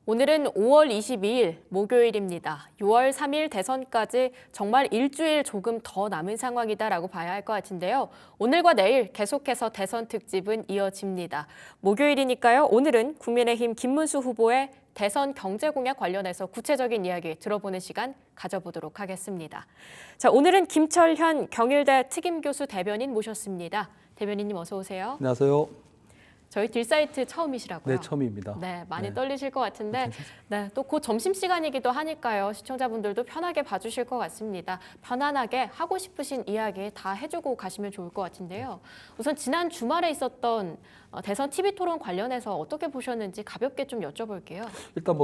오늘은 5월 22일 목요일입니다. 6월 3일 대선까지 정말 일주일 조금 더 남은 상황이다라고 봐야 할 것 같은데요. 오늘과 내일 계속해서 대선 특집은 이어집니다. 목요일이니까요. 오늘은 국민의힘 김문수 후보의 대선 경제 공약 관련해서 구체적인 이야기 들어보는 시간 가져보도록 하겠습니다. 자, 오늘은 김철현 경일대 특임교수 대변인 모셨습니다. 대변인님 어서 오세요. 안녕하세요. 저희 딜사이트 처음이시라고요? 네, 처음입니다. 네, 많이 네. 떨리실 것 같은데 네, 또 곧 점심시간이기도 하니까요. 시청자분들도 편하게 봐주실 것 같습니다. 편안하게 하고 싶으신 이야기 다 해주고 가시면 좋을 것 같은데요. 우선 지난 주말에 있었던 대선 TV 토론 관련해서 어떻게 보셨는지 가볍게 좀 여쭤볼게요. 일단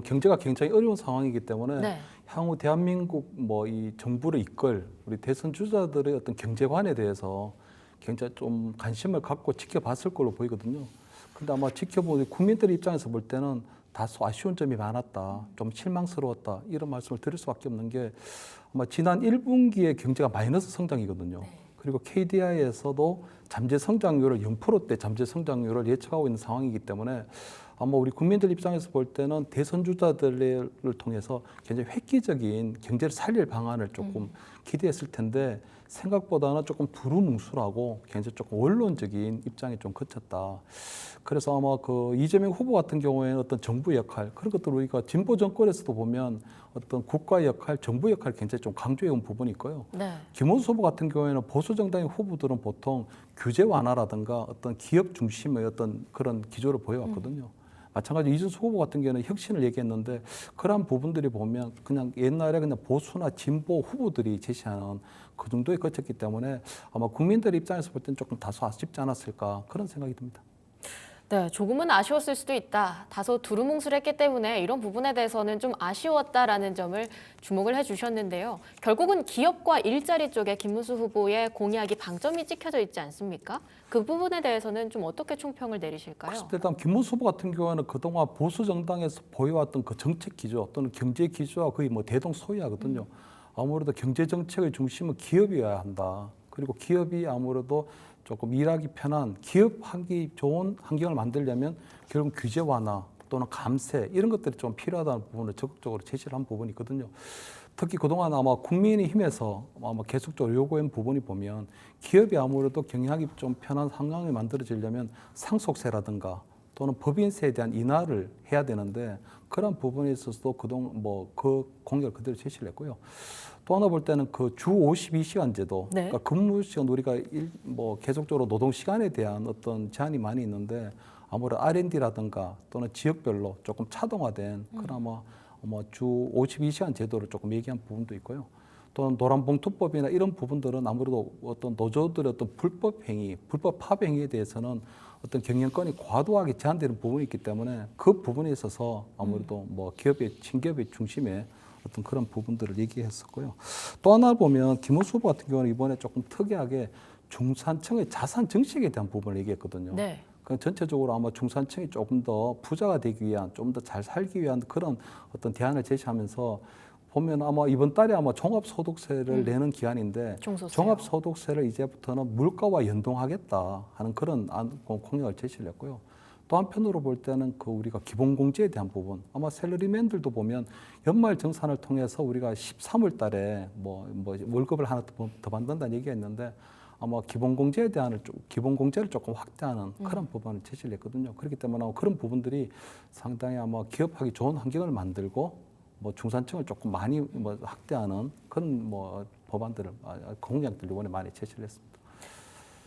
경제가 굉장히 어려운 상황이기 때문에 네. 향후 대한민국 이 정부를 이끌 우리 대선 주자들의 어떤 경제관에 대해서 굉장히 좀 관심을 갖고 지켜봤을 걸로 보이거든요. 근데 아마 지켜보는 국민들 입장에서 볼 때는 다소 아쉬운 점이 많았다, 좀 실망스러웠다 이런 말씀을 드릴 수밖에 없는 게 아마 지난 1분기에 경제가 마이너스 성장이거든요. 네. 그리고 KDI에서도 잠재 성장률을 0%대 잠재 성장률을 예측하고 있는 상황이기 때문에 아마 우리 국민들 입장에서 볼 때는 대선 주자들을 통해서 굉장히 획기적인 경제를 살릴 방안을 조금 기대했을 텐데 생각보다는 조금 두루뭉술하고 굉장히 조금 원론적인 입장이 좀 그쳤다. 그래서 아마 그 이재명 후보 같은 경우에는 어떤 정부 역할 그런 것들을 우리가 진보 정권에서도 보면 어떤 국가 역할, 정부 역할을 굉장히 좀 강조해 온 부분이 있고요. 네. 김문수 후보 같은 경우에는 보수 정당의 후보들은 보통 규제 완화라든가 어떤 기업 중심의 어떤 그런 기조를 보여왔거든요. 마찬가지로 이준석 후보 같은 경우는 혁신을 얘기했는데 그러한 부분들이 보면 그냥 옛날에 그냥 보수나 진보 후보들이 제시하는 그 정도에 거쳤기 때문에 아마 국민들 입장에서 볼 때는 조금 다소 아쉽지 않았을까 그런 생각이 듭니다. 네, 조금은 아쉬웠을 수도 있다. 다소 두루뭉술했기 때문에 이런 부분에 대해서는 좀 아쉬웠다라는 점을 주목을 해주셨는데요. 결국은 기업과 일자리 쪽에 김문수 후보의 공약이 방점이 찍혀져 있지 않습니까? 그 부분에 대해서는 좀 어떻게 총평을 내리실까요? 일단 김문수 후보 같은 경우는 그동안 보수 정당에서 보여왔던 그 정책 기조 또는 경제 기조와 거의 대동소이하거든요. 아무래도 경제 정책의 중심은 기업이어야 한다. 그리고 기업이 아무래도 조금 일하기 편한 기업하기 좋은 환경을 만들려면 결국 규제 완화 또는 감세 이런 것들이 좀 필요하다는 부분을 적극적으로 제시를 한 부분이 있거든요. 특히 그동안 아마 국민의힘에서 아마 계속적으로 요구한 부분이 보면 기업이 아무래도 경영하기 좀 편한 상황이 만들어지려면 상속세라든가 또는 법인세에 대한 인하를 해야 되는데 그런 부분에 있어서도 그동안 그 공약을 그대로 제시를 했고요. 또 하나 볼 때는 그 주 52시간제도, 네. 그러니까 근무 시간 우리가 계속적으로 노동 시간에 대한 어떤 제한이 많이 있는데 아무래도 R&D라든가 또는 지역별로 조금 차등화된 그런 주 52시간 제도를 조금 얘기한 부분도 있고요. 또는 노란봉투법이나 이런 부분들은 아무래도 어떤 노조들의 어떤 불법 행위, 불법 파업 행위에 대해서는 어떤 경영권이 과도하게 제한되는 부분이 있기 때문에 그 부분에 있어서 아무래도 기업의 친기업의 중심에 어떤 그런 부분들을 얘기했었고요. 또 하나 보면 김문수 후보 같은 경우는 이번에 조금 특이하게 중산층의 자산 증식에 대한 부분을 얘기했거든요. 네. 그 전체적으로 아마 중산층이 조금 더 부자가 되기 위한, 좀 더 잘 살기 위한 그런 어떤 대안을 제시하면서 보면 아마 이번 달에 아마 종합소득세를 내는 기한인데 종소세요. 종합소득세를 이제부터는 물가와 연동하겠다 하는 그런 공약을 제시를 했고요. 또 한편으로 볼 때는 그 우리가 기본공제에 대한 부분, 아마 샐러리맨들도 보면 연말 정산을 통해서 우리가 13월 달에 월급을 하나 더 받는다는 얘기가 있는데 아마 기본공제를 조금 확대하는 그런 부분을 제시를 했거든요. 그렇기 때문에 그런 부분들이 상당히 아마 기업하기 좋은 환경을 만들고 중산층을 조금 많이 확대하는 그런 법안들을 공약들 이번에 많이 제시를 했습니다.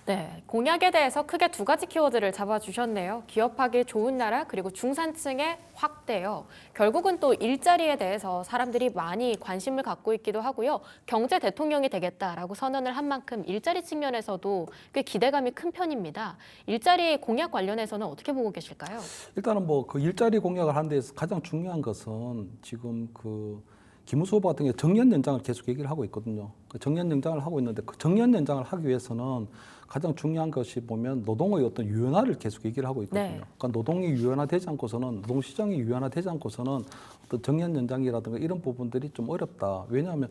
네, 공약에 대해서 크게 두 가지 키워드를 잡아주셨네요. 기업하기 좋은 나라 그리고 중산층의 확대요. 결국은 또 일자리에 대해서 사람들이 많이 관심을 갖고 있기도 하고요. 경제 대통령이 되겠다라고 선언을 한 만큼 일자리 측면에서도 꽤 기대감이 큰 편입니다. 일자리 공약 관련해서는 어떻게 보고 계실까요? 일단은 그 일자리 공약을 하는 데서 가장 중요한 것은 지금 그 김문수 후보 같은 경우 정년 연장을 계속 얘기를 하고 있거든요. 그 정년 연장을 하고 있는데 그 정년 연장을 하기 위해서는 가장 중요한 것이 보면 노동의 어떤 유연화를 계속 얘기를 하고 있거든요. 네. 그러니까 노동이 유연화되지 않고서는 노동시장이 유연화되지 않고서는 어떤 정년 연장이라든가 이런 부분들이 좀 어렵다. 왜냐하면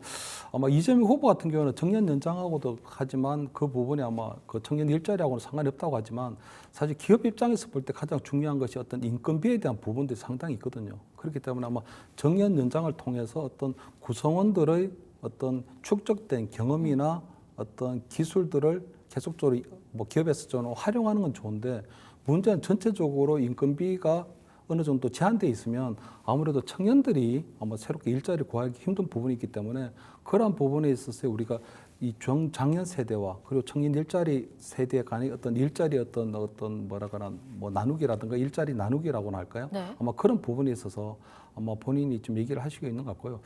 아마 이재명 후보 같은 경우는 정년 연장하고도 하지만 그 부분이 아마 그 청년 일자리하고는 상관이 없다고 하지만 사실 기업 입장에서 볼 때 가장 중요한 것이 어떤 인건비에 대한 부분들이 상당히 있거든요. 그렇기 때문에 아마 정년 연장을 통해서 어떤 구성원들의 어떤 축적된 경험이나 어떤 기술들을 계속적으로 뭐 기업에서 좀 활용하는 건 좋은데 문제는 전체적으로 인건비가 어느 정도 제한돼 있으면 아무래도 청년들이 아마 새롭게 일자리를 구하기 힘든 부분이 있기 때문에 그러한 부분에 있어서 우리가 이 중장년 세대와 그리고 청년 일자리 세대 간의 어떤 일자리 어떤 뭐라거나 뭐 나누기라든가 일자리 나누기라고나 할까요? 네. 아마 그런 부분에 있어서 아마 본인이 좀 얘기를 하시고 있는 것 같고요.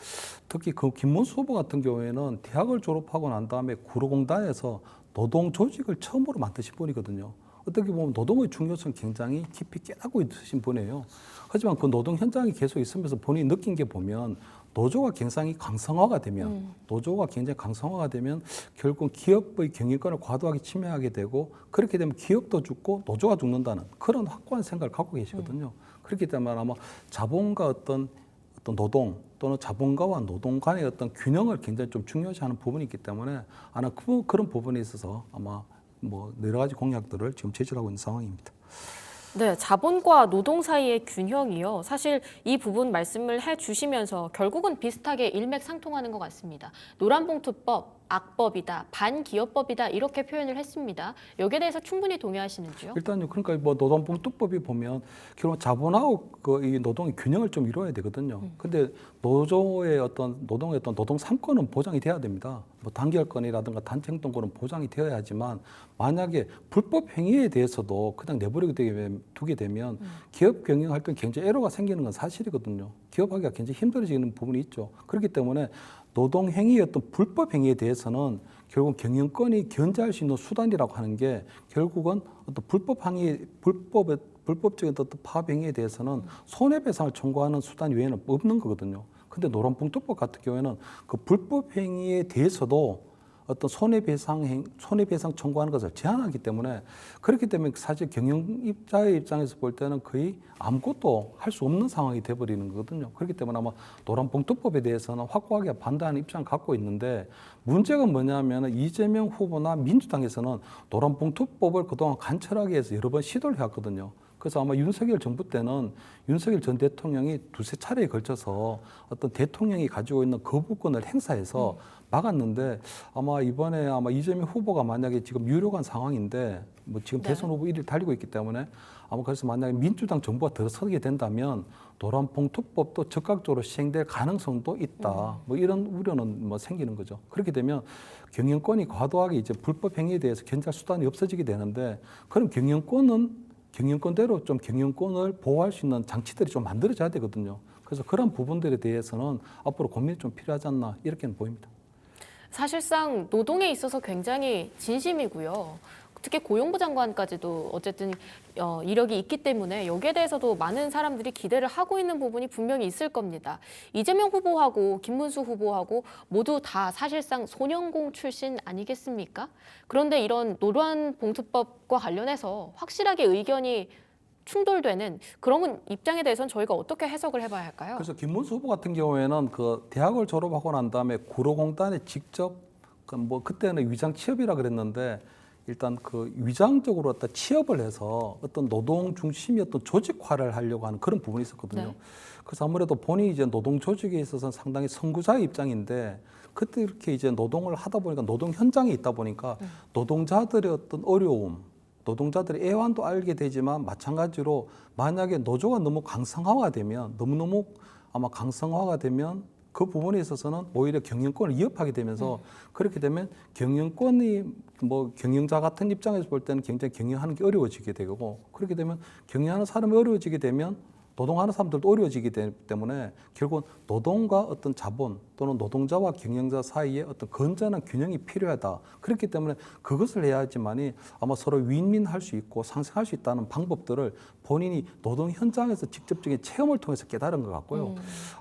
특히 그 김문수 후보 같은 경우에는 대학을 졸업하고 난 다음에 구로공단에서 노동 조직을 처음으로 만드신 분이거든요. 어떻게 보면 노동의 중요성 굉장히 깊이 깨닫고 있으신 분이에요. 하지만 그 노동 현장에 계속 있으면서 본인이 느낀 게 보면 노조가 굉장히 강성화가 되면 결국 기업의 경영권을 과도하게 침해하게 되고 그렇게 되면 기업도 죽고 노조가 죽는다는 그런 확고한 생각을 갖고 계시거든요. 그렇기 때문에 아마 자본과 어떤 노동 또는 자본가와 노동 간의 어떤 균형을 굉장히 좀 중요시하는 부분이 있기 때문에 아마 그런 부분에 있어서 아마 뭐 여러 가지 공약들을 지금 제시하고 있는 상황입니다. 네, 자본과 노동 사이의 균형이요. 사실 이 부분 말씀을 해주시면서 결국은 비슷하게 일맥상통하는 것 같습니다. 노란봉투법, 악법이다, 반기업법이다 이렇게 표현을 했습니다. 여기에 대해서 충분히 동의하시는지요? 일단요, 그러니까 뭐 노동봉투법이 보면 결국 자본하고 이 노동의 균형을 좀 이루어야 되거든요. 근데 노동의 어떤 노동 3권은 보장이 돼야 됩니다. 뭐 단결권이라든가 단체행동권은 보장이 되어야 하지만 만약에 불법 행위에 대해서도 그냥 내버리게 두게 되면 기업 경영할 때 굉장히 애로가 생기는 건 사실이거든요. 기업하기가 굉장히 힘들어지는 부분이 있죠. 그렇기 때문에 노동 행위의 어떤 불법 행위에 대해서는 결국 경영권이 견제할 수 있는 수단이라고 하는 게 결국은 어떤 불법적인 어떤 파업 행위에 대해서는 손해배상을 청구하는 수단 외에는 없는 거거든요. 근데 노란봉투법 같은 경우에는 그 불법 행위에 대해서도 어떤 손해배상 청구하는 것을 제한하기 때문에 그렇기 때문에 사실 경영자의 입장에서 볼 때는 거의 아무것도 할 수 없는 상황이 돼버리는 거거든요. 그렇기 때문에 아마 노란봉투법에 대해서는 확고하게 반대하는 입장을 갖고 있는데 문제가 뭐냐면 이재명 후보나 민주당에서는 노란봉투법을 그동안 관철하기 위해서 여러 번 시도를 해왔거든요. 그래서 아마 윤석열 정부 때는 윤석열 전 대통령이 두세 차례에 걸쳐서 어떤 대통령이 가지고 있는 거부권을 행사해서 막았는데 아마 이번에 아마 이재명 후보가 만약에 지금 유력한 상황인데 뭐 지금 대선 후보 1위를 달리고 있기 때문에 아마 그래서 만약에 민주당 정부가 들어서게 된다면 노란봉투법도 적극적으로 시행될 가능성도 있다. 뭐 이런 우려는 뭐 생기는 거죠. 그렇게 되면 경영권이 과도하게 이제 불법 행위에 대해서 견제할 수단이 없어지게 되는데 그럼 경영권대로 좀 경영권을 보호할 수 있는 장치들이 좀 만들어져야 되거든요. 그래서 그런 부분들에 대해서는 앞으로 고민이 좀 필요하지 않나 이렇게는 보입니다. 사실상 노동에 있어서 굉장히 진심이고요. 특히 고용부 장관까지도 어쨌든 이력이 있기 때문에 여기에 대해서도 많은 사람들이 기대를 하고 있는 부분이 분명히 있을 겁니다. 이재명 후보하고 김문수 후보하고 모두 다 사실상 소년공 출신 아니겠습니까? 그런데 이런 노란봉투법과 관련해서 확실하게 의견이 충돌되는 그런 입장에 대해서는 저희가 어떻게 해석을 해봐야 할까요? 그래서 김문수 후보 같은 경우에는 그 대학을 졸업하고 난 다음에 구로공단에 직접 뭐 그때는 위장 취업이라 그랬는데 일단 그 위장적으로 어떤 취업을 해서 어떤 노동 중심의 어떤 조직화를 하려고 하는 그런 부분이 있었거든요. 네. 그래서 아무래도 본인이 이제 노동 조직에 있어서 상당히 선구자의 입장인데 그때 이렇게 이제 노동을 하다 보니까 노동 현장에 있다 보니까 노동자들의 어떤 어려움, 노동자들의 애환도 알게 되지만 마찬가지로 만약에 노조가 너무 강성화가 되면 너무너무 아마 강성화가 되면 그 부분에 있어서는 오히려 경영권을 위협하게 되면서 그렇게 되면 경영권이 뭐 경영자 같은 입장에서 볼 때는 굉장히 경영하는 게 어려워지게 되고 그렇게 되면 경영하는 사람이 어려워지게 되면 노동하는 사람들도 어려워지기 때문에 결국은 노동과 어떤 자본 또는 노동자와 경영자 사이에 어떤 건전한 균형이 필요하다. 그렇기 때문에 그것을 해야지만이 아마 서로 윈윈할 수 있고 상생할 수 있다는 방법들을 본인이 노동 현장에서 직접적인 체험을 통해서 깨달은 것 같고요.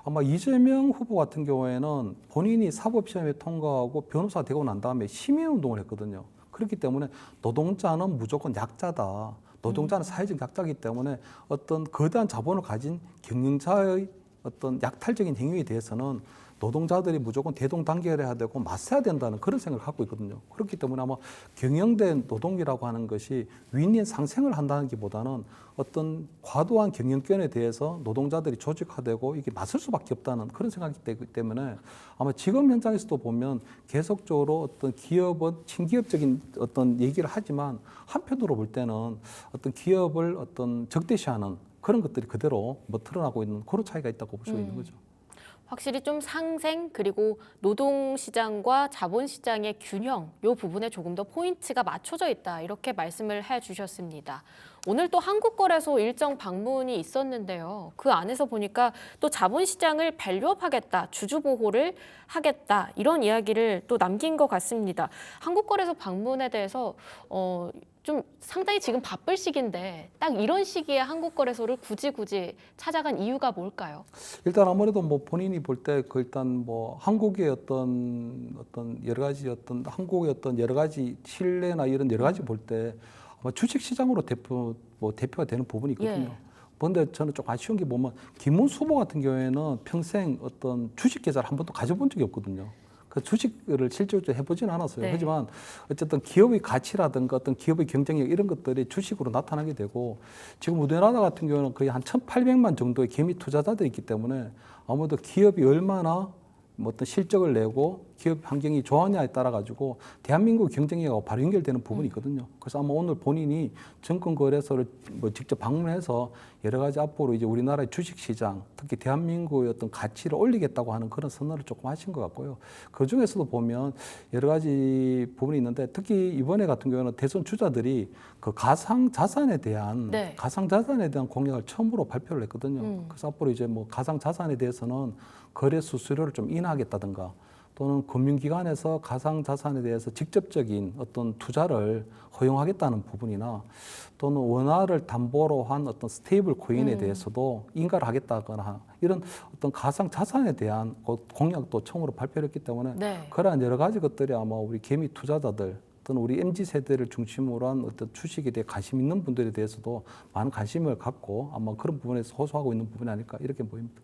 아마 이재명 후보 같은 경우에는 본인이 사법시험에 통과하고 변호사 되고 난 다음에 시민운동을 했거든요. 그렇기 때문에 노동자는 무조건 약자다. 노동자는 사회적 약자이기 때문에 어떤 거대한 자본을 가진 경영자의 어떤 약탈적인 행위에 대해서는 노동자들이 무조건 대동단결해야 되고 맞서야 된다는 그런 생각을 갖고 있거든요. 그렇기 때문에 아마 경영된 노동이라고 하는 것이 윈윈 상생을 한다는 것보다는 어떤 과도한 경영권에 대해서 노동자들이 조직화되고 이게 맞설 수밖에 없다는 그런 생각이 되기 때문에 아마 지금 현장에서도 보면 계속적으로 어떤 기업은 친기업적인 어떤 얘기를 하지만 한편으로 볼 때는 어떤 기업을 어떤 적대시하는 그런 것들이 그대로 뭐 드러나고 있는 그런 차이가 있다고 볼 수 있는 거죠. 확실히 좀 상생 그리고 노동시장과 자본시장의 균형 이 부분에 조금 더 포인트가 맞춰져 있다 이렇게 말씀을 해주셨습니다. 오늘 또 한국거래소 일정 방문이 있었는데요. 그 안에서 보니까 또 자본시장을 밸류업하겠다, 주주보호를 하겠다 이런 이야기를 또 남긴 것 같습니다. 한국거래소 방문에 대해서 좀 상당히 지금 바쁠 시기인데 딱 이런 시기에 한국거래소를 굳이 찾아간 이유가 뭘까요? 일단 아무래도 뭐 본인이 볼 때 그 일단 뭐 한국의 어떤 여러 가지 어떤 한국의 어떤 여러 가지 신뢰나 이런 여러 가지 볼 때 아마 주식 시장으로 대표가 되는 부분이 있거든요. 예. 그런데 저는 좀 아쉬운 게 뭐면 김문수 후보 같은 경우에는 평생 어떤 주식 계좌를 한 번도 가져본 적이 없거든요. 그 주식을 실질적으로 해보지는 않았어요. 네. 하지만 어쨌든 기업의 가치라든가 어떤 기업의 경쟁력 이런 것들이 주식으로 나타나게 되고 지금 우리나라 같은 경우는 거의 한 1,800만 정도의 개미 투자자들이 있기 때문에 아무래도 기업이 얼마나 뭐 어떤 실적을 내고 기업 환경이 좋았냐에 따라 가지고 대한민국 경쟁력하고 바로 연결되는 부분이 있거든요. 그래서 아마 오늘 본인이 증권거래소를 뭐 직접 방문해서 여러 가지 앞으로 이제 우리나라의 주식시장, 특히 대한민국의 어떤 가치를 올리겠다고 하는 그런 선언을 조금 하신 것 같고요. 그 중에서도 보면 여러 가지 부분이 있는데 특히 이번에 같은 경우는 대선 주자들이 그 가상자산에 대한 네. 공약을 처음으로 발표를 했거든요. 그래서 앞으로 이제 뭐 가상자산에 대해서는 거래 수수료를 좀 인하하겠다든가 또는 금융기관에서 가상자산에 대해서 직접적인 어떤 투자를 허용하겠다는 부분이나 또는 원화를 담보로 한 어떤 스테이블 코인에 대해서도 인가를 하겠다거나 이런 어떤 가상자산에 대한 공약도 처음으로 발표를 했기 때문에 네. 그러한 여러 가지 것들이 아마 우리 개미 투자자들 또는 우리 MZ세대를 중심으로 한 어떤 주식에 대해 관심 있는 분들에 대해서도 많은 관심을 갖고 아마 그런 부분에서 호소하고 있는 부분이 아닐까 이렇게 보입니다.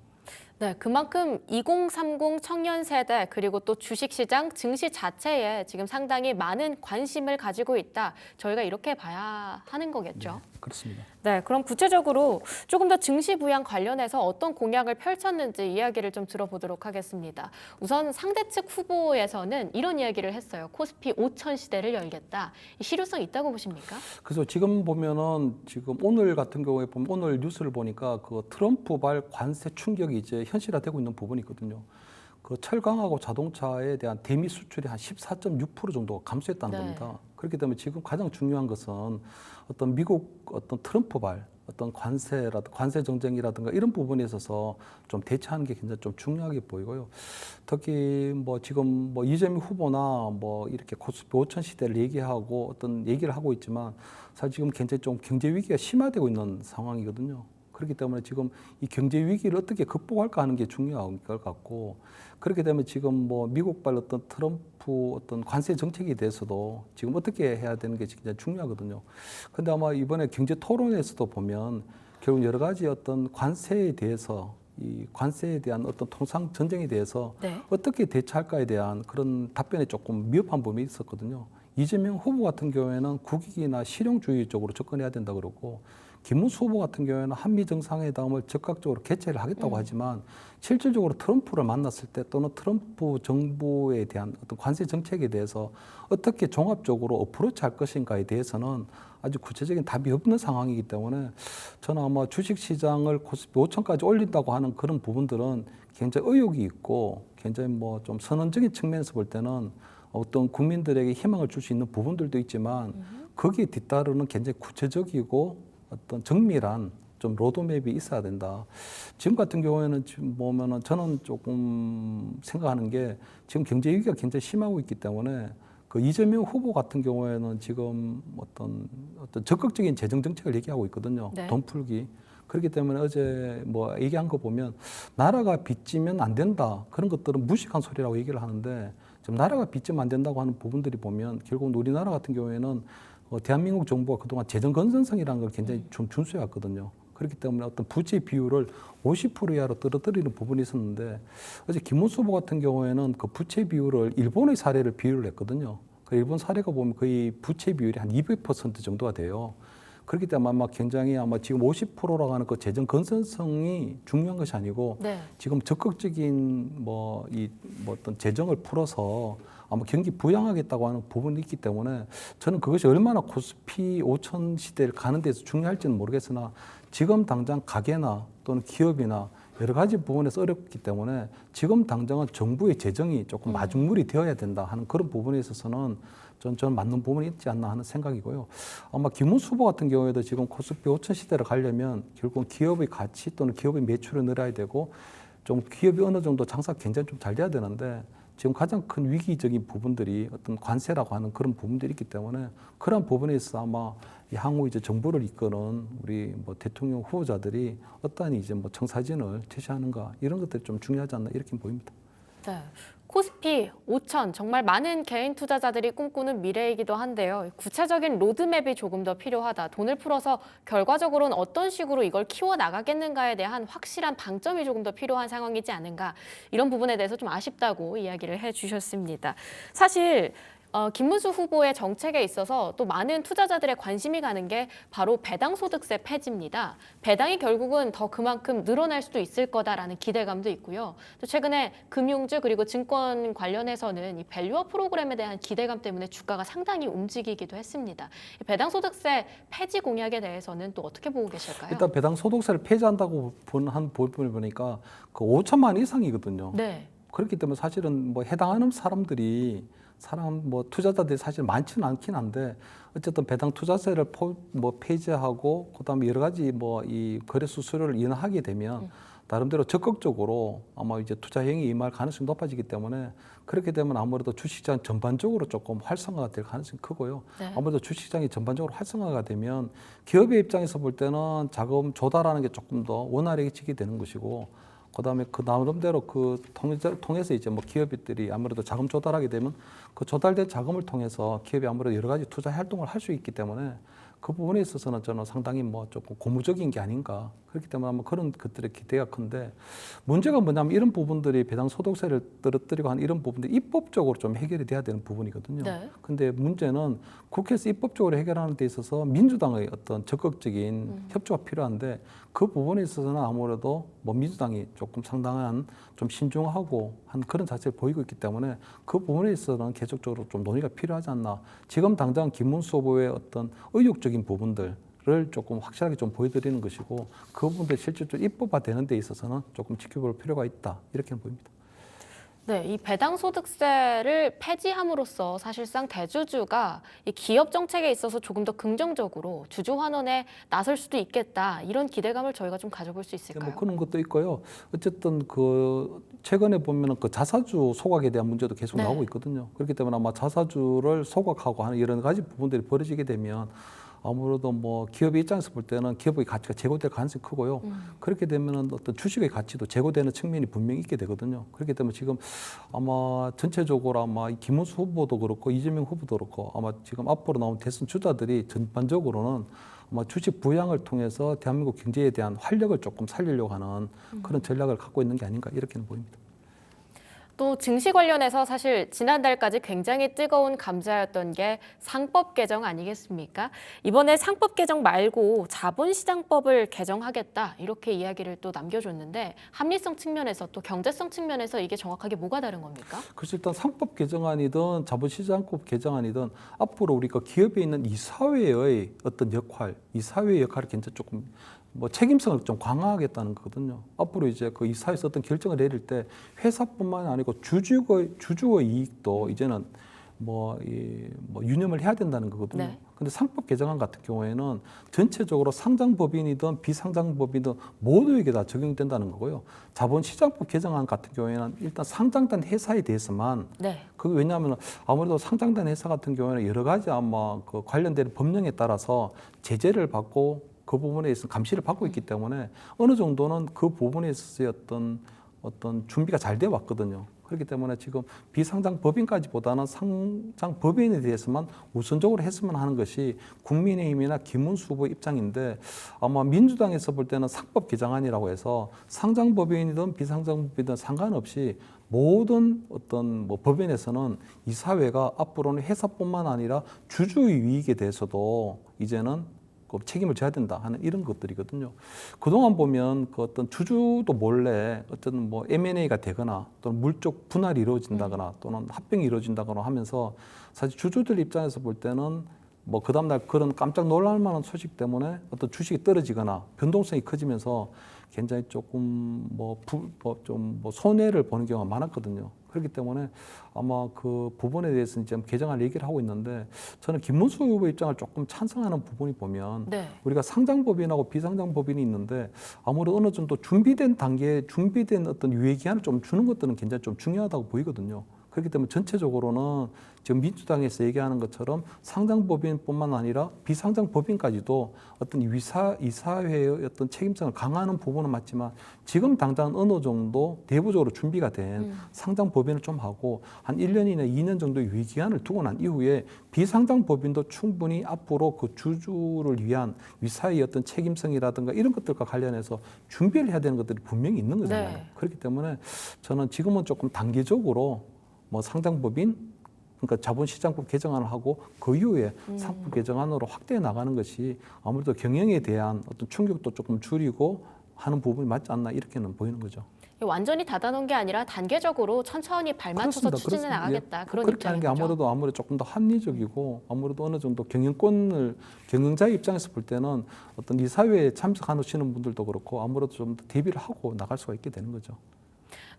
네, 그만큼 2030 청년 세대 그리고 또 주식시장 증시 자체에 지금 상당히 많은 관심을 가지고 있다. 저희가 이렇게 봐야 하는 거겠죠. 네, 그렇습니다. 네, 그럼 구체적으로 조금 더 증시 부양 관련해서 어떤 공약을 펼쳤는지 이야기를 좀 들어보도록 하겠습니다. 우선 상대 측 후보에서는 이런 이야기를 했어요. 코스피 5천 시대를 열겠다. 이 실효성 있다고 보십니까? 그래서 지금 보면은 지금 오늘 같은 경우에 보면 오늘 뉴스를 보니까 그 트럼프발 관세 충격이 이제 현실화되고 있는 부분이 있거든요. 그 철강하고 자동차에 대한 대미 수출이 한 14.6% 정도가 감소했다는 네. 겁니다. 그렇기 때문에 지금 가장 중요한 것은 어떤 미국 어떤 트럼프발 어떤 관세 정쟁이라든가 이런 부분에 있어서 좀 대처하는 게 굉장히 좀 중요하게 보이고요. 특히 뭐 지금 뭐 이재명 후보나 뭐 이렇게 코스피 5천 시대를 얘기하고 어떤 얘기를 하고 있지만 사실 지금 굉장히 좀 경제 위기가 심화되고 있는 상황이거든요. 그렇기 때문에 지금 이 경제 위기를 어떻게 극복할까 하는 게 중요한 것 같고 그렇게 되면 지금 뭐 미국발 어떤 트럼프 어떤 관세 정책에 대해서도 지금 어떻게 해야 되는 게 굉장히 중요하거든요. 근데 아마 이번에 경제 토론에서도 보면 결국 여러 가지 어떤 관세에 대해서 이 관세에 대한 어떤 통상 전쟁에 대해서 네. 어떻게 대처할까에 대한 그런 답변에 조금 미흡한 부분이 있었거든요. 이재명 후보 같은 경우에는 국익이나 실용주의 쪽으로 접근해야 된다 그러고 김문수 후보 같은 경우에는 한미 정상회담을 적극적으로 개최를 하겠다고 하지만 실질적으로 트럼프를 만났을 때 또는 트럼프 정부에 대한 어떤 관세 정책에 대해서 어떻게 종합적으로 어프로치할 것인가에 대해서는 아주 구체적인 답이 없는 상황이기 때문에 저는 아마 주식시장을 코스피 5천까지 올린다고 하는 그런 부분들은 굉장히 의욕이 있고 굉장히 뭐 좀 선언적인 측면에서 볼 때는 어떤 국민들에게 희망을 줄 수 있는 부분들도 있지만 거기에 뒤따르는 굉장히 구체적이고 어떤 정밀한 좀 로드맵이 있어야 된다. 지금 같은 경우에는 지금 보면은 저는 조금 생각하는 게 지금 경제 위기가 굉장히 심하고 있기 때문에 그 이재명 후보 같은 경우에는 지금 어떤 적극적인 재정 정책을 얘기하고 있거든요. 네. 돈 풀기. 그렇기 때문에 어제 뭐 얘기한 거 보면 나라가 빚지면 안 된다. 그런 것들은 무식한 소리라고 얘기를 하는데 지금 나라가 빚지면 안 된다고 하는 부분들이 보면 결국 우리나라 같은 경우에는 대한민국 정부가 그동안 재정 건전성이라는 걸 굉장히 좀 준수해 왔거든요. 그렇기 때문에 어떤 부채 비율을 50% 이하로 떨어뜨리는 부분이 있었는데 어제 김문수 후보 같은 경우에는 그 부채 비율을 일본의 사례를 비유를 했거든요. 그 일본 사례가 보면 거의 부채 비율이 한 200% 정도가 돼요. 그렇기 때문에 아마 굉장히 아마 지금 50%라고 하는 그 재정 건전성이 중요한 것이 아니고 네. 지금 적극적인 뭐 어떤 재정을 풀어서 아마 경기 부양하겠다고 하는 부분이 있기 때문에 저는 그것이 얼마나 코스피 5천 시대를 가는 데서 중요할지는 모르겠으나 지금 당장 가게나 또는 기업이나 여러 가지 부분에서 어렵기 때문에 지금 당장은 정부의 재정이 조금 마중물이 되어야 된다 하는 그런 부분에 있어서는 저는 맞는 부분이 있지 않나 하는 생각이고요. 아마 김문수 후보 같은 경우에도 지금 코스피 5천 시대를 가려면 결국은 기업의 가치 또는 기업의 매출을 늘어야 되고 좀 기업이 어느 정도 장사가 굉장히 좀 잘 돼야 되는데 지금 가장 큰 위기적인 부분들이 어떤 관세라고 하는 그런 부분들이 있기 때문에 그런 부분에 있어서 아마 향후 이제 정부를 이끄는 우리 뭐 대통령 후보자들이 어떠한 이제 뭐 청사진을 제시하는가 이런 것들이 좀 중요하지 않나 이렇게 보입니다. 네. 코스피 5천 정말 많은 개인 투자자들이 꿈꾸는 미래이기도 한데요. 구체적인 로드맵이 조금 더 필요하다. 돈을 풀어서 결과적으로는 어떤 식으로 이걸 키워 나가겠는가에 대한 확실한 방점이 조금 더 필요한 상황이지 않은가. 이런 부분에 대해서 좀 아쉽다고 이야기를 해주셨습니다. 사실 김문수 후보의 정책에 있어서 또 많은 투자자들의 관심이 가는 게 바로 배당소득세 폐지입니다. 배당이 결국은 더 그만큼 늘어날 수도 있을 거다라는 기대감도 있고요. 또 최근에 금융주 그리고 증권 관련해서는 이 밸류업 프로그램에 대한 기대감 때문에 주가가 상당히 움직이기도 했습니다. 이 배당소득세 폐지 공약에 대해서는 또 어떻게 보고 계실까요? 일단 배당소득세를 폐지한다고 한 부분을 보니까 그 5천만 이상이거든요. 네. 그렇기 때문에 사실은 뭐 해당하는 뭐 투자자들이 사실 많지는 않긴 한데 어쨌든 배당 투자세를 폐지하고 그다음에 여러 가지 뭐 이 거래 수수료를 인하하게 되면 나름대로 적극적으로 아마 이제 투자 행위에 임할 가능성이 높아지기 때문에 그렇게 되면 아무래도 주식시장 전반적으로 조금 활성화가 될 가능성이 크고요. 네. 아무래도 주식시장이 전반적으로 활성화가 되면 기업의 입장에서 볼 때는 자금 조달하는 게 조금 더 원활해지게 되는 것이고 그다음에 그 나름대로 그 통해서 이제 뭐 기업들이 아무래도 자금 조달하게 되면 그 조달된 자금을 통해서 기업이 아무래도 여러 가지 투자 활동을 할 수 있기 때문에 그 부분에 있어서는 저는 상당히 뭐 조금 고무적인 게 아닌가 그렇기 때문에 아마 그런 것들의 기대가 큰데 문제가 뭐냐면 이런 부분들이 배당 소득세를 떨어뜨리고 하는 이런 부분들이 입법적으로 좀 해결이 돼야 되는 부분이거든요. 네. 근데 문제는 국회에서 입법적으로 해결하는 데 있어서 민주당의 어떤 적극적인 협조가 필요한데 그 부분에 있어서는 아무래도 뭐 민주당이 조금 상당한 좀 신중하고 한 그런 자세를 보이고 있기 때문에 그 부분에 있어서는 계속적으로 좀 논의가 필요하지 않나. 지금 당장 김문수 후보의 어떤 의욕적인 부분들을 조금 확실하게 좀 보여드리는 것이고 그 부분들 실질적으로 입법화되는 데 있어서는 조금 지켜볼 필요가 있다. 이렇게 보입니다. 네, 이 배당소득세를 폐지함으로써 사실상 대주주가 이 기업 정책에 있어서 조금 더 긍정적으로 주주 환원에 나설 수도 있겠다. 이런 기대감을 저희가 좀 가져볼 수 있을까요? 뭐 그런 것도 있고요. 어쨌든 그 최근에 보면은 그 자사주 소각에 대한 문제도 계속 네. 나오고 있거든요. 그렇기 때문에 아마 자사주를 소각하고 하는 여러 가지 부분들이 벌어지게 되면 아무래도 뭐 기업의 입장에서 볼 때는 기업의 가치가 제고될 가능성이 크고요. 그렇게 되면은 어떤 주식의 가치도 제고되는 측면이 분명히 있게 되거든요. 그렇기 때문에 지금 아마 전체적으로 아마 김문수 후보도 그렇고 이재명 후보도 그렇고 아마 지금 앞으로 나온 대선 주자들이 전반적으로는 아마 주식 부양을 통해서 대한민국 경제에 대한 활력을 조금 살리려고 하는 그런 전략을 갖고 있는 게 아닌가 이렇게는 보입니다. 또 증시 관련해서 사실 지난달까지 굉장히 뜨거운 감자였던 게 상법 개정 아니겠습니까? 이번에 상법 개정 말고 자본시장법을 개정하겠다 이렇게 이야기를 또 남겨줬는데 합리성 측면에서 또 경제성 측면에서 이게 정확하게 뭐가 다른 겁니까? 그래서 일단 상법 개정안이든 자본시장법 개정안이든 앞으로 우리가 기업에 있는 이 사회의 어떤 역할, 이 사회의 역할을 굉장히 조금 뭐 책임성을 좀 강화하겠다는 거거든요. 앞으로 이제 그 이 사회에서 어떤 결정을 내릴 때 회사뿐만 아니고 주주의 이익도 이제는 뭐 유념을 해야 된다는 거거든요. 네. 근데 상법 개정안 같은 경우에는 전체적으로 상장법인이든 비상장법인이든 모두에게 다 적용된다는 거고요. 자본시장법 개정안 같은 경우에는 일단 상장된 회사에 대해서만 네. 그게 왜냐하면 아무래도 상장된 회사 같은 경우에는 여러 가지 아마 그 관련된 법령에 따라서 제재를 받고 그 부분에 있어서 감시를 받고 있기 때문에 어느 정도는 그 부분에 있어서의 어떤 준비가 잘 되어 왔거든요. 그렇기 때문에 지금 비상장 법인까지보다는 상장 법인에 대해서만 우선적으로 했으면 하는 것이 국민의힘이나 김문수 후보 입장인데 아마 민주당에서 볼 때는 상법 개정안이라고 해서 상장 법인이든 비상장 법인이든 상관없이 모든 어떤 뭐 법인에서는 이 사회가 앞으로는 회사뿐만 아니라 주주의 이익에 대해서도 이제는 그 책임을 져야 된다 하는 이런 것들이거든요. 그동안 보면 그 어떤 주주도 몰래 어떤 뭐 M&A가 되거나 또는 물적 분할이 이루어진다거나 또는 합병이 이루어진다거나 하면서 사실 주주들 입장에서 볼 때는 뭐 그 다음날 그런 깜짝 놀랄 만한 소식 때문에 어떤 주식이 떨어지거나 변동성이 커지면서 굉장히 조금 좀 손해를 보는 경우가 많았거든요. 그렇기 때문에 아마 그 부분에 대해서는 지금 개정안 얘기를 하고 있는데 저는 김문수 후보 입장을 조금 찬성하는 부분이 보면 네. 우리가 상장법인하고 비상장법인이 있는데 아무래도 어느 정도 준비된 단계에 준비된 어떤 유예기한을 좀 주는 것들은 굉장히 좀 중요하다고 보이거든요. 그렇기 때문에 전체적으로는 지금 민주당에서 얘기하는 것처럼 상장법인뿐만 아니라 비상장법인까지도 어떤 이사회의 어떤 책임성을 강화하는 부분은 맞지만 지금 당장 어느 정도 내부적으로 준비가 된 상장법인을 좀 하고 한 1년 이내 2년 정도 유예기한을 두고 난 이후에 비상장법인도 충분히 앞으로 그 주주를 위한 위사의 어떤 책임성이라든가 이런 것들과 관련해서 준비를 해야 되는 것들이 분명히 있는 거잖아요. 네. 그렇기 때문에 저는 지금은 조금 단계적으로 뭐 상장법인 그러니까 자본시장법 개정안을 하고 그 이후에 상법 개정안으로 확대해 나가는 것이 아무래도 경영에 대한 어떤 충격도 조금 줄이고 하는 부분이 맞지 않나 이렇게는 보이는 거죠. 완전히 닫아놓은 게 아니라 단계적으로 천천히 발 맞춰서 추진해 나가겠다. 그런 그렇게 하는 입장인 게 거죠. 아무래도 조금 더 합리적이고 아무래도 어느 정도 경영자의 입장에서 볼 때는 어떤 이 사회에 참석하시는 분들도 그렇고 아무래도 좀 더 대비를 하고 나갈 수가 있게 되는 거죠.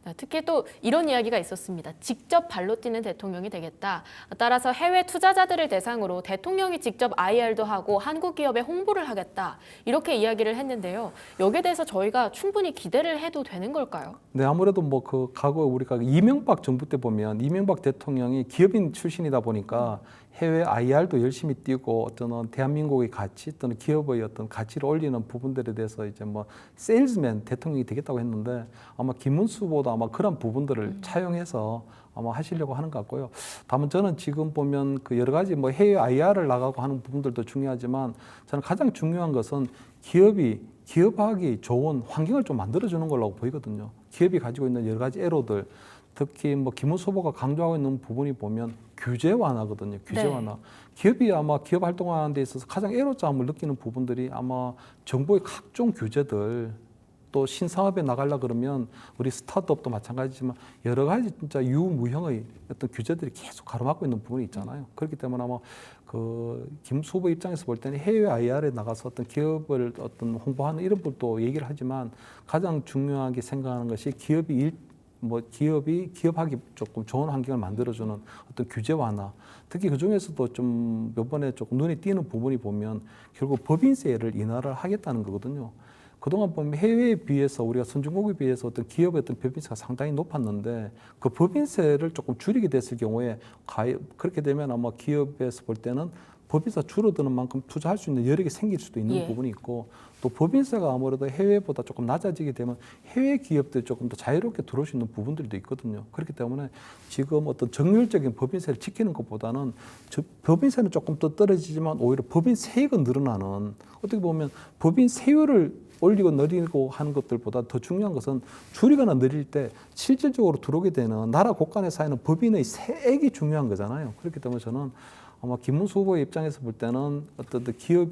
네, 특히 또 이런 이야기가 있었습니다. 직접 발로 뛰는 대통령이 되겠다. 따라서 해외 투자자들을 대상으로 대통령이 직접 IR도 하고 한국 기업에 홍보를 하겠다. 이렇게 이야기를 했는데요. 여기에 대해서 저희가 충분히 기대를 해도 되는 걸까요? 네, 아무래도 뭐 그 과거 우리가 이명박 정부 때 보면 이명박 대통령이 기업인 출신이다 보니까 해외 IR도 열심히 뛰고 어떤 대한민국의 가치 또는 기업의 어떤 가치를 올리는 부분들에 대해서 이제 뭐 세일즈맨 대통령이 되겠다고 했는데 아마 김문수 후보도 아마 그런 부분들을 차용해서 아마 하시려고 하는 것 같고요. 다만 저는 지금 보면 그 여러 가지 뭐 해외 IR을 나가고 하는 부분들도 중요하지만 저는 가장 중요한 것은 기업하기 좋은 환경을 좀 만들어주는 걸로 보이거든요. 기업이 가지고 있는 여러 가지 애로들, 특히 뭐 김문수 후보가 강조하고 있는 부분이 보면 규제 완화거든요. 규제 네. 완화. 기업이 아마 기업 활동하는 데 있어서 가장 애로점을 느끼는 부분들이 아마 정부의 각종 규제들 또 신사업에 나가려 그러면 우리 스타트업도 마찬가지지만 여러 가지 진짜 유무형의 어떤 규제들이 계속 가로막고 있는 부분이 있잖아요. 그렇기 때문에 아마 그 김수 후보 입장에서 볼 때는 해외 IR에 나가서 어떤 기업을 어떤 홍보하는 이런 부분도 얘기를 하지만 가장 중요하게 생각하는 것이 기업이 기업하기 조금 좋은 환경을 만들어주는 어떤 규제 완화. 특히 그 중에서도 좀 이번에 조금 눈에 띄는 부분이 보면 결국 법인세를 인하를 하겠다는 거거든요. 그동안 보면 해외에 비해서 우리가 선진국에 비해서 어떤 기업의 어떤 법인세가 상당히 높았는데 그 법인세를 조금 줄이게 됐을 경우에 그렇게 되면 아마 기업에서 볼 때는 법인세 줄어드는 만큼 투자할 수 있는 여력이 생길 수도 있는 부분이 있고 또 법인세가 아무래도 해외보다 조금 낮아지게 되면 해외 기업들이 조금 더 자유롭게 들어올 수 있는 부분들도 있거든요. 그렇기 때문에 지금 어떤 정률적인 법인세를 지키는 것보다는 법인세는 조금 더 떨어지지만 오히려 법인세액이 늘어나는 어떻게 보면 법인세율을 올리고 내리고 하는 것들보다 더 중요한 것은 줄이거나 늘릴 때 실질적으로 들어오게 되는 나라 곳간에 쌓이는 법인의 세액이 중요한 거잖아요. 그렇기 때문에 저는 아마 김문수 후보의 입장에서 볼 때는 어떤 기업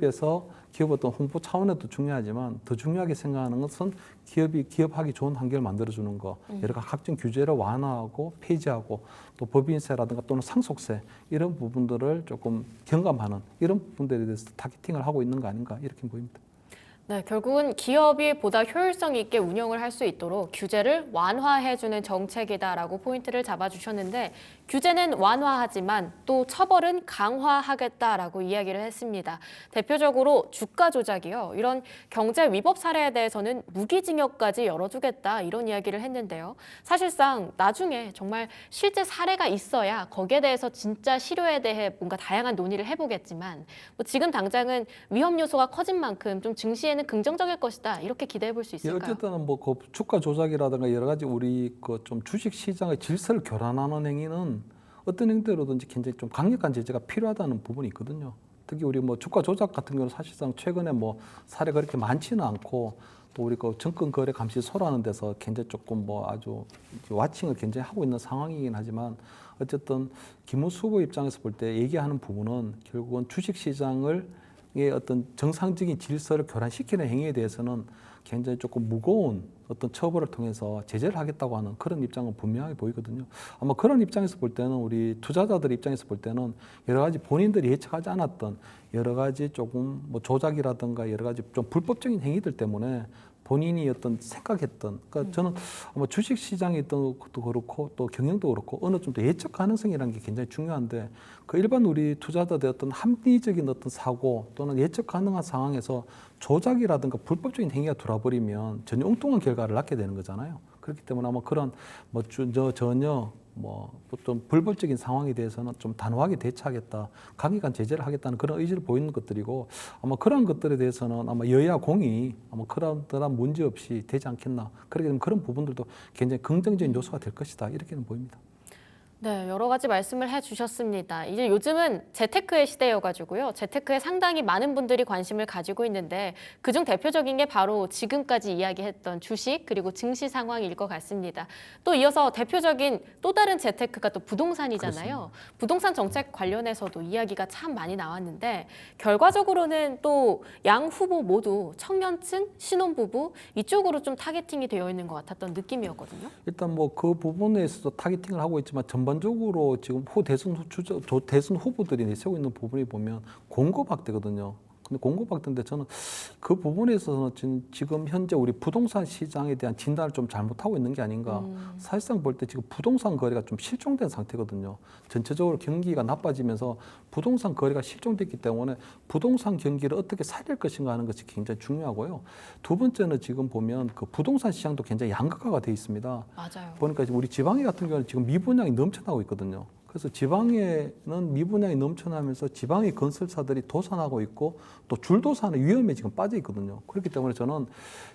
어떤 홍보 차원에도 중요하지만 더 중요하게 생각하는 것은 기업이 기업하기 좋은 환경을 만들어주는 거, 여러 가지 각종 규제를 완화하고 폐지하고 또 법인세라든가 또는 상속세 이런 부분들을 조금 경감하는 이런 부분들에 대해서 타겟팅을 하고 있는 거 아닌가 이렇게 보입니다. 네, 결국은 기업이 보다 효율성 있게 운영을 할 수 있도록 규제를 완화해주는 정책이다라고 포인트를 잡아주셨는데 규제는 완화하지만 또 처벌은 강화하겠다라고 이야기를 했습니다. 대표적으로 주가 조작이요. 이런 경제 위법 사례에 대해서는 무기징역까지 열어두겠다 이런 이야기를 했는데요. 사실상 나중에 정말 실제 사례가 있어야 거기에 대해서 진짜 실효에 대해 뭔가 다양한 논의를 해보겠지만 뭐 지금 당장은 위험 요소가 커진 만큼 좀 증시에는 긍정적일 것이다 이렇게 기대해 볼 수 예, 있을까요? 어쨌든 뭐 그 주가 조작이라든가 여러 가지 우리 그 좀 주식 시장의 질서를 교란하는 행위는 어떤 행태로든지 굉장히 좀 강력한 제재가 필요하다는 부분이 있거든요. 특히 우리 뭐 주가 조작 같은 경우는 사실상 최근에 뭐 사례가 그렇게 많지는 않고 또 우리 그 증권 거래 감시소라는 데서 굉장히 조금 뭐 아주 와칭을 굉장히 하고 있는 상황이긴 하지만 어쨌든 김문수 후보 입장에서 볼 때 얘기하는 부분은 결국은 주식 시장을 의 어떤 정상적인 질서를 교란시키는 행위에 대해서는 굉장히 조금 무거운 어떤 처벌을 통해서 제재를 하겠다고 하는 그런 입장은 분명하게 보이거든요. 아마 그런 입장에서 볼 때는 우리 투자자들 입장에서 볼 때는 여러 가지 본인들이 예측하지 않았던 여러 가지 조금 뭐 조작이라든가 여러 가지 좀 불법적인 행위들 때문에 본인이 어떤 생각했던, 그러니까 저는 아마 주식 시장이 것도 그렇고 또 경영도 그렇고 어느 정도 예측 가능성이라는 게 굉장히 중요한데 그 일반 우리 투자자들의 어떤 합리적인 어떤 사고 또는 예측 가능한 상황에서 조작이라든가 불법적인 행위가 들어와버리면 전혀 엉뚱한 결과를 낳게 되는 거잖아요. 그렇기 때문에 아마 그런 뭐 전혀 뭐 좀 불법적인 상황에 대해서는 좀 단호하게 대처하겠다, 강력한 제재를 하겠다는 그런 의지를 보이는 것들이고 아마 그런 것들에 대해서는 아마 여야 공이 아마 그런 문제 없이 되지 않겠나. 그렇게 되면 그런 부분들도 굉장히 긍정적인 요소가 될 것이다 이렇게는 보입니다. 네, 여러 가지 말씀을 해주셨습니다. 이제 요즘은 재테크의 시대여가지고요. 재테크에 상당히 많은 분들이 관심을 가지고 있는데 그중 대표적인 게 바로 지금까지 이야기했던 주식 그리고 증시 상황일 것 같습니다. 또 이어서 대표적인 또 다른 재테크가 또 부동산이잖아요. 그렇습니다. 부동산 정책 관련해서도 이야기가 참 많이 나왔는데 결과적으로는 또 양 후보 모두 청년층, 신혼부부 이쪽으로 좀 타겟팅이 되어 있는 것 같았던 느낌이었거든요. 일단 뭐 그 부분에 있어서 타겟팅을 하고 있지만 전반적으로 지금 대선 후보들이 내세우고 있는 부분이 보면 공급 확대거든요. 근데 공급 확대인데 저는 그 부분에 있어서는 지금 현재 우리 부동산 시장에 대한 진단을 좀 잘못하고 있는 게 아닌가. 사실상 볼 때 지금 부동산 거래가 좀 실종된 상태거든요. 전체적으로 경기가 나빠지면서 부동산 거래가 실종됐기 때문에 부동산 경기를 어떻게 살릴 것인가 하는 것이 굉장히 중요하고요. 두 번째는 지금 보면 그 부동산 시장도 굉장히 양극화가 돼 있습니다. 맞아요. 보니까 지금 우리 지방에 같은 경우는 지금 미분양이 넘쳐나고 있거든요. 그래서 지방에는 미분양이 넘쳐나면서 지방의 건설사들이 도산하고 있고 또 줄도산의 위험에 지금 빠져 있거든요. 그렇기 때문에 저는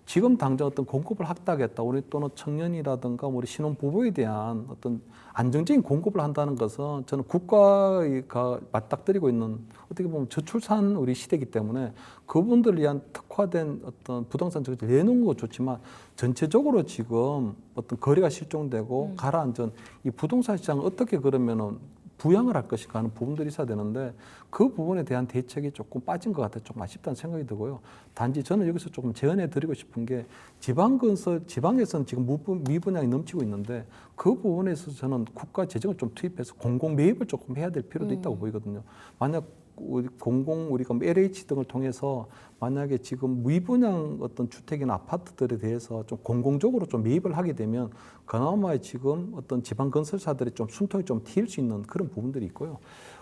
지금 당장 어떤 공급을 확대하겠다. 우리 또는 청년이라든가 우리 신혼부부에 대한 어떤 안정적인 공급을 한다는 것은 저는 국가가 맞닥뜨리고 있는 어떻게 보면 저출산 우리 시대이기 때문에 그분들을 위한 특화된 어떤 부동산 정책을 내놓은 건 좋지만 전체적으로 지금 어떤 거래가 실종되고 가라앉은 이 부동산 시장을 어떻게 그러면은 부양을 할 것인가 하는 부분들이 있어야 되는데 그 부분에 대한 대책이 조금 빠진 것 같아서 좀 아쉽다는 생각이 들고요. 단지 저는 여기서 조금 제안해 드리고 싶은 게 지방에서는 지금 미분양이 넘치고 있는데 그 부분에 있어서 저는 국가 재정을 좀 투입해서 공공 매입을 조금 해야 될 필요도 있다고 보이거든요. 만약 우리가 LH 등을 통해서 만약에 지금 미분양 어떤 주택이나 아파트들에 대해서 좀 공공적으로 좀 매입을 하게 되면 그나마 지금 어떤 지방 건설사들이 좀 숨통이 좀 트일 수 있는 그런 부분들이 있고요.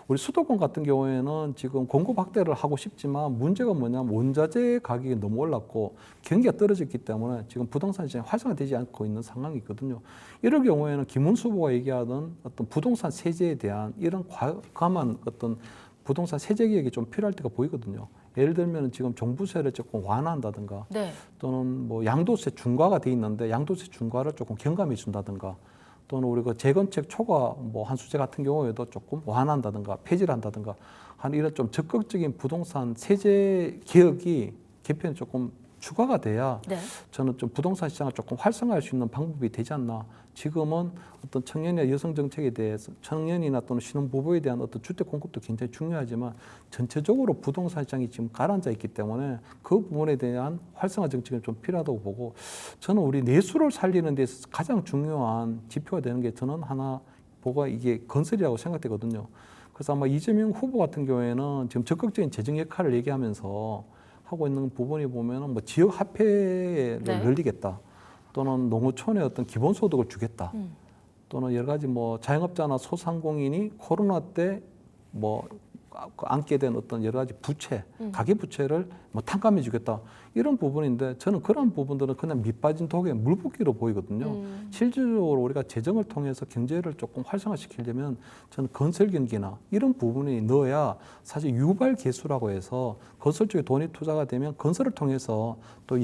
우리 수도권 같은 경우에는 지금 공급 확대를 하고 싶지만 문제가 뭐냐면 원자재 가격이 너무 올랐고 경기가 떨어졌기 때문에 지금 부동산 시장이 활성화되지 않고 있는 상황이 있거든요. 이럴 경우에는 김문수 후보가 얘기하던 어떤 부동산 세제에 대한 이런 과감한 어떤 부동산 세제 개혁이 좀 필요할 때가 보이거든요. 예를 들면 지금 종부세를 조금 완화한다든가 네. 또는 뭐 양도세 중과가 돼 있는데 양도세 중과를 조금 경감해 준다든가 또는 우리 그 재건축 초과 뭐 한수제 같은 경우에도 조금 완화한다든가 폐지를 한다든가 하는 이런 좀 적극적인 부동산 세제 개혁이 개편이 조금 추가가 돼야 네. 저는 좀 부동산 시장을 조금 활성화할 수 있는 방법이 되지 않나. 지금은 어떤 청년이나 여성 정책에 대해서 청년이나 또는 신혼부부에 대한 어떤 주택 공급도 굉장히 중요하지만 전체적으로 부동산 시장이 지금 가라앉아 있기 때문에 그 부분에 대한 활성화 정책이 좀 필요하다고 보고 저는 우리 내수를 살리는 데 있어서 가장 중요한 지표가 되는 게 저는 하나 보고 이게 건설이라고 생각되거든요. 그래서 아마 이재명 후보 같은 경우에는 지금 적극적인 재정 역할을 얘기하면서 하고 있는 부분이 보면은 뭐 지역 화폐를 네. 늘리겠다, 또는 농어촌에 어떤 기본소득을 주겠다, 또는 여러 가지 뭐 자영업자나 소상공인이 코로나 때 뭐 안게 된 어떤 여러 가지 부채, 가계 부채를 뭐 탕감해 주겠다, 이런 부분인데, 저는 그런 부분들은 그냥 밑빠진 독에 물붓기로 보이거든요. 실질적으로 우리가 재정을 통해서 경제를 조금 활성화시키려면 저는 건설 경기나 이런 부분이 넣어야, 사실 유발 개수라고 해서 건설 쪽에 돈이 투자가 되면 건설을 통해서 또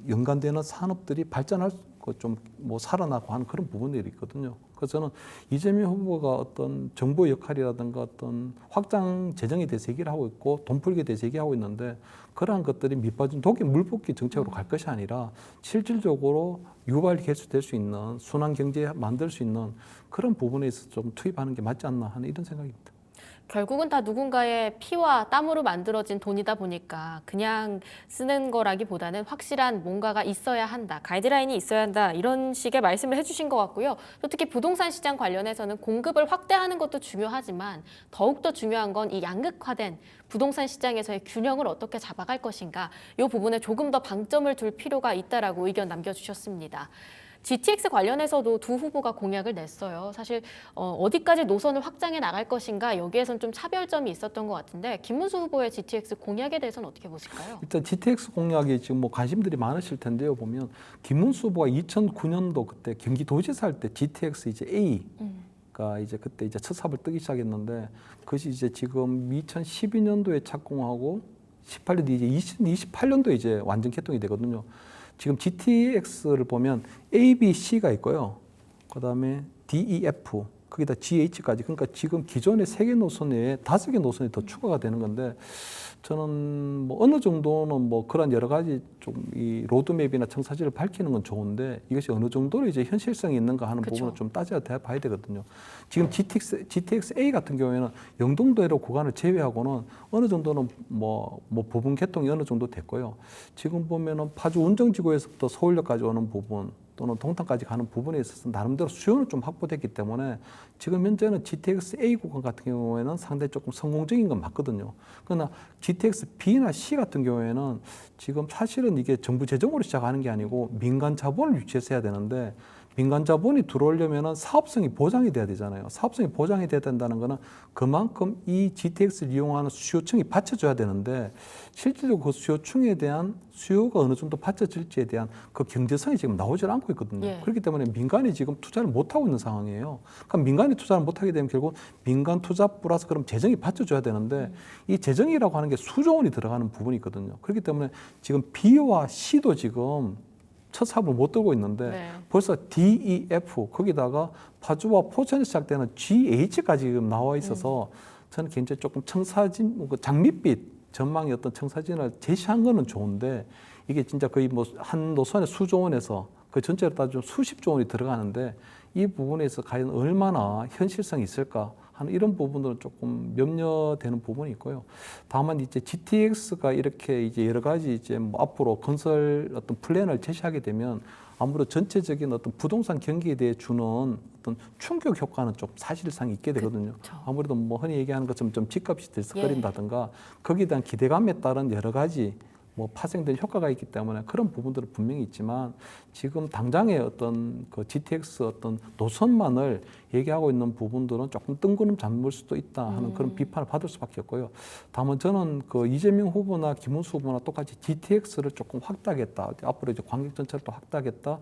연관되는 산업들이 발전할 좀 뭐 살아나고 하는 그런 부분들이 있거든요. 그래서 저는 이재명 후보가 어떤 정부의 역할이라든가 어떤 확장 재정에 대해서 얘기를 하고 있고 돈풀기에 대해서 얘기하고 있는데, 그러한 것들이 밑빠진 독에 물붓기 정책으로 갈 것이 아니라 실질적으로 유발 개수될 수 있는 순환 경제 만들 수 있는 그런 부분에 있어서 좀 투입하는 게 맞지 않나 하는 이런 생각입니다. 결국은 다 누군가의 피와 땀으로 만들어진 돈이다 보니까 그냥 쓰는 거라기보다는 확실한 뭔가가 있어야 한다, 가이드라인이 있어야 한다, 이런 식의 말씀을 해주신 것 같고요. 또 특히 부동산 시장 관련해서는 공급을 확대하는 것도 중요하지만 더욱더 중요한 건 이 양극화된 부동산 시장에서의 균형을 어떻게 잡아갈 것인가, 이 부분에 조금 더 방점을 둘 필요가 있다라고 의견 남겨주셨습니다. GTX 관련해서도 두 후보가 공약을 냈어요. 사실 어디까지 노선을 확장해 나갈 것인가, 여기에선 좀 차별점이 있었던 것 같은데, 김문수 후보의 GTX 공약에 대해서는 어떻게 보실까요? 일단 GTX 공약이 지금 뭐 관심들이 많으실 텐데요. 보면 김문수 후보가 2009년도 그때 경기도지사 할 때 GTX 이제 A가 이제 그때 이제 첫 삽을 뜨기 시작했는데, 그것이 이제 지금 2012년도에 착공하고 18년 이제 2028년도에 이제 완전 개통이 되거든요. 지금 GTX를 보면 A, B, C가 있고요. 그다음에 D, E, F, 거기다 GH까지. 그러니까 지금 기존의 3개 노선 외에 5개 노선이 더 추가가 되는 건데, 저는 뭐 어느 정도는 뭐 그런 여러 가지 좀 이 로드맵이나 청사진을 밝히는 건 좋은데, 이것이 어느 정도로 이제 현실성이 있는가 하는 그쵸. 부분을 좀 따져야 봐야 되거든요. 지금 GTX A 같은 경우에는 영동도로 구간을 제외하고는 어느 정도는 뭐 부분 개통이 어느 정도 됐고요. 지금 보면은 파주 운정지구에서부터 서울역까지 오는 부분, 또는 동탄까지 가는 부분에 있어서 나름대로 수요는 좀 확보됐기 때문에 지금 현재는 GTX A 구간 같은 경우에는 상당히 조금 성공적인 건 맞거든요. 그러나 GTX B나 C 같은 경우에는 지금 사실은 이게 정부 재정으로 시작하는 게 아니고 민간 자본을 유치해서 해야 되는데, 민간 자본이 들어오려면 사업성이 보장이 돼야 되잖아요. 사업성이 보장이 돼야 된다는 거는 그만큼 이 GTX를 이용하는 수요층이 받쳐줘야 되는데, 실질적으로 그 수요층에 대한 수요가 어느 정도 받쳐질지에 대한 그 경제성이 지금 나오질 않고 있거든요. 예. 그렇기 때문에 민간이 지금 투자를 못하고 있는 상황이에요. 그러니까 민간이 투자를 못하게 되면 결국 민간 투자 플러스 그럼 재정이 받쳐줘야 되는데, 이 재정이라고 하는 게 수조 원이 들어가는 부분이 있거든요. 그렇기 때문에 지금 B와 C도 지금 첫 삽을 못 들고 있는데, 네. 벌써 D, E, F 거기다가 파주와 포천에 시작되는 GH까지 지금 나와 있어서 저는 굉장히 조금 청사진, 그 장밋빛 전망의 어떤 청사진을 제시한 거는 좋은데, 이게 진짜 거의 뭐 한 노선에 수조 원에서 그 전체로 따지면 수십조 원이 들어가는데, 이 부분에서 과연 얼마나 현실성이 있을까 하는 이런 부분들은 조금 염려되는 부분이 있고요. 다만 이제 GTX가 이렇게 이제 여러 가지 이제 뭐 앞으로 건설 어떤 플랜을 제시하게 되면 아무래도 전체적인 어떤 부동산 경기에 대해 주는 어떤 충격 효과는 좀 사실상 있게 되거든요. 그쵸. 아무래도 뭐 흔히 얘기하는 것처럼 좀 집값이 들썩거린다든가 거기에 대한 기대감에 따른 여러 가지 뭐 파생된 효과가 있기 때문에 그런 부분들은 분명히 있지만, 지금 당장의 어떤 그 GTX 어떤 노선만을 얘기하고 있는 부분들은 조금 뜬구름 잡을 수도 있다 하는 그런 비판을 받을 수밖에 없고요. 다만 저는 그 이재명 후보나 김문수 후보나 똑같이 GTX를 조금 확대하겠다, 앞으로 이제 관객 전체를 또 확대하겠다.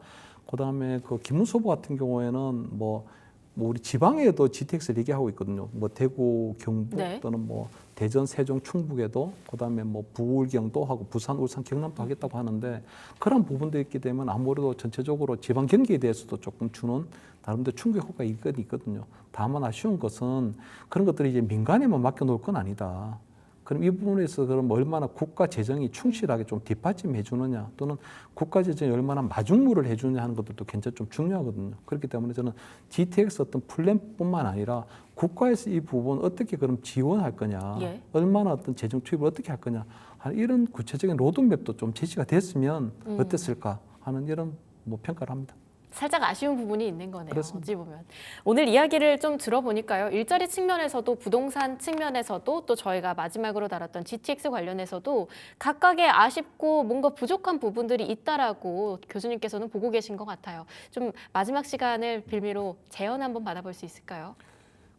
그다음에 그 김문수 후보 같은 경우에는 뭐 우리 지방에도 GTX를 얘기하고 있거든요. 뭐 대구, 경북 네. 또는 뭐 대전, 세종, 충북에도, 그다음에 뭐 부울경도 하고 부산, 울산, 경남도 하겠다고 하는데, 그런 부분도 있게 되면 아무래도 전체적으로 지방 경기에 대해서도 조금 주는 나름대로 충격 효과가 있거든요. 다만 아쉬운 것은 그런 것들이 이제 민간에만 맡겨놓을 건 아니다. 그럼 이 부분에서 그럼 얼마나 국가 재정이 충실하게 좀 뒷받침해 주느냐, 또는 국가 재정이 얼마나 마중물을 해주느냐 하는 것들도 굉장히 좀 중요하거든요. 그렇기 때문에 저는 GTX 어떤 플랜뿐만 아니라 국가에서 이 부분 어떻게 그럼 지원할 거냐, 예. 얼마나 어떤 재정 투입을 어떻게 할 거냐 하는 이런 구체적인 로드맵도 좀 제시가 됐으면 어땠을까 하는 이런 뭐 평가를 합니다. 살짝 아쉬운 부분이 있는 거네요. 그렇습니다. 어찌 보면. 오늘 이야기를 좀 들어보니까요. 일자리 측면에서도 부동산 측면에서도 또 저희가 마지막으로 다뤘던 GTX 관련해서도 각각의 아쉽고 뭔가 부족한 부분들이 있다라고 교수님께서는 보고 계신 것 같아요. 좀 마지막 시간을 빌미로 제언 한번 받아볼 수 있을까요?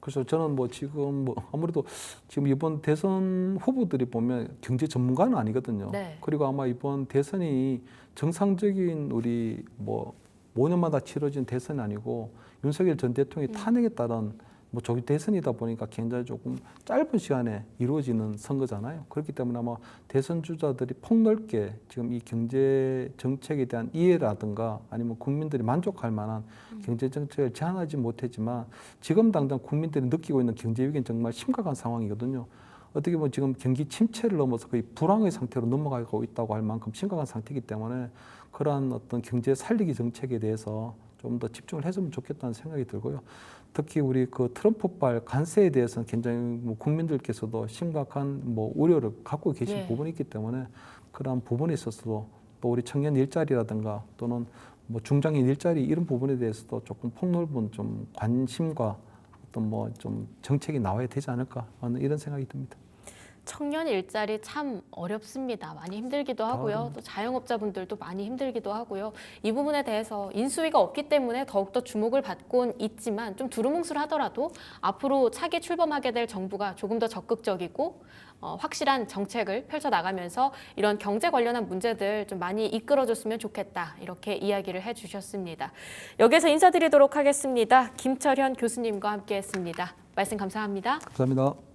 그래서 저는 뭐 지금 뭐 아무래도 지금 이번 대선 후보들이 보면 경제 전문가는 아니거든요. 네. 그리고 아마 이번 대선이 정상적인 우리 뭐 5년마다 치러진 대선이 아니고 윤석열 전 대통령의 탄핵에 따른 뭐 조기 대선이다 보니까 굉장히 조금 짧은 시간에 이루어지는 선거잖아요. 그렇기 때문에 아마 대선 주자들이 폭넓게 지금 이 경제 정책에 대한 이해라든가 아니면 국민들이 만족할 만한 경제 정책을 제안하지 못했지만 지금 당장 국민들이 느끼고 있는 경제 위기는 정말 심각한 상황이거든요. 어떻게 보면 지금 경기 침체를 넘어서 거의 불황의 상태로 넘어가고 있다고 할 만큼 심각한 상태이기 때문에 그러한 어떤 경제 살리기 정책에 대해서 좀 더 집중을 했으면 좋겠다는 생각이 들고요. 특히 우리 그 트럼프발 관세에 대해서는 굉장히 뭐 국민들께서도 심각한 뭐 우려를 갖고 계신 예. 부분이 있기 때문에 그러한 부분에 있어서도 또 우리 청년 일자리라든가 또는 뭐 중장년 일자리 이런 부분에 대해서도 조금 폭넓은 좀 관심과 어떤 뭐 좀 정책이 나와야 되지 않을까 하는 이런 생각이 듭니다. 청년 일자리 참 어렵습니다. 많이 힘들기도 하고요. 또 자영업자분들도 많이 힘들기도 하고요. 이 부분에 대해서 인수위가 없기 때문에 더욱더 주목을 받곤 있지만 좀 두루뭉술하더라도 앞으로 차기 출범하게 될 정부가 조금 더 적극적이고 확실한 정책을 펼쳐나가면서 이런 경제 관련한 문제들 좀 많이 이끌어줬으면 좋겠다. 이렇게 이야기를 해주셨습니다. 여기서 인사드리도록 하겠습니다. 김철현 교수님과 함께했습니다. 말씀 감사합니다. 감사합니다.